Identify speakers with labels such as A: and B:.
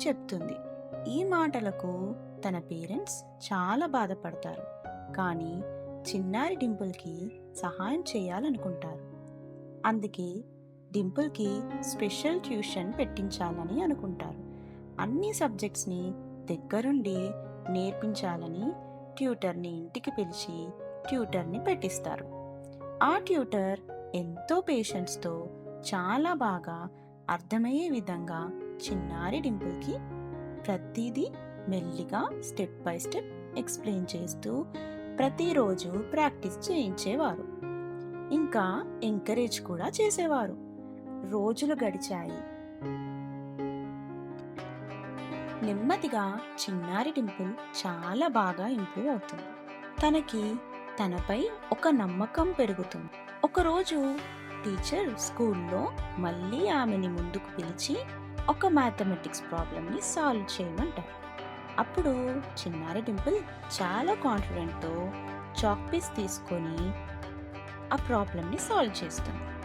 A: చెప్తుంది. ఈ మాటలకు తన పేరెంట్స్ చాలా బాధపడతారు. కానీ చిన్నారి డింపుల్కి సహాయం చేయాలనుకుంటారు. అందుకే డింపుల్కి స్పెషల్ ట్యూషన్ పెట్టించాలని అనుకుంటారు. అన్ని సబ్జెక్ట్స్ని దగ్గరుండి నేర్పించాలని ట్యూటర్ని ఇంటికి పిలిచి ట్యూటర్ని పెట్టిస్తారు. ఆ ట్యూటర్ ఎంతో పేషెన్స్తో చాలా బాగా అర్థమయ్యే విధంగా చిన్నారి డింపుల్కి ప్రతిదీ మెల్లిగా స్టెప్ బై స్టెప్ ఎక్స్ప్లెయిన్ చేస్తూ ప్రతిరోజు ప్రాక్టీస్ చేయించేవారు. ఇంకా ఎంకరేజ్ కూడా చేసేవారు. రోజులు గడిచాయి. నెమ్మదిగా చిన్నారి డింపుల్ చాలా బాగా ఇంప్రూవ్ అవుతుంది. తనకి తనపై ఒక నమ్మకం పెరుగుతుంది. ఒకరోజు టీచర్ స్కూల్లో మళ్ళీ ఆమెని ముందుకు పిలిచి ఒక మ్యాథమెటిక్స్ ప్రాబ్లమ్ని సాల్వ్ చేయమంటారు. అప్పుడు చిన్నారి డింపుల్ చాలా కాన్ఫిడెంట్తో చాక్ పీస్ తీసుకొని ఆ ప్రాబ్లమ్ని సాల్వ్ చేస్తుంది.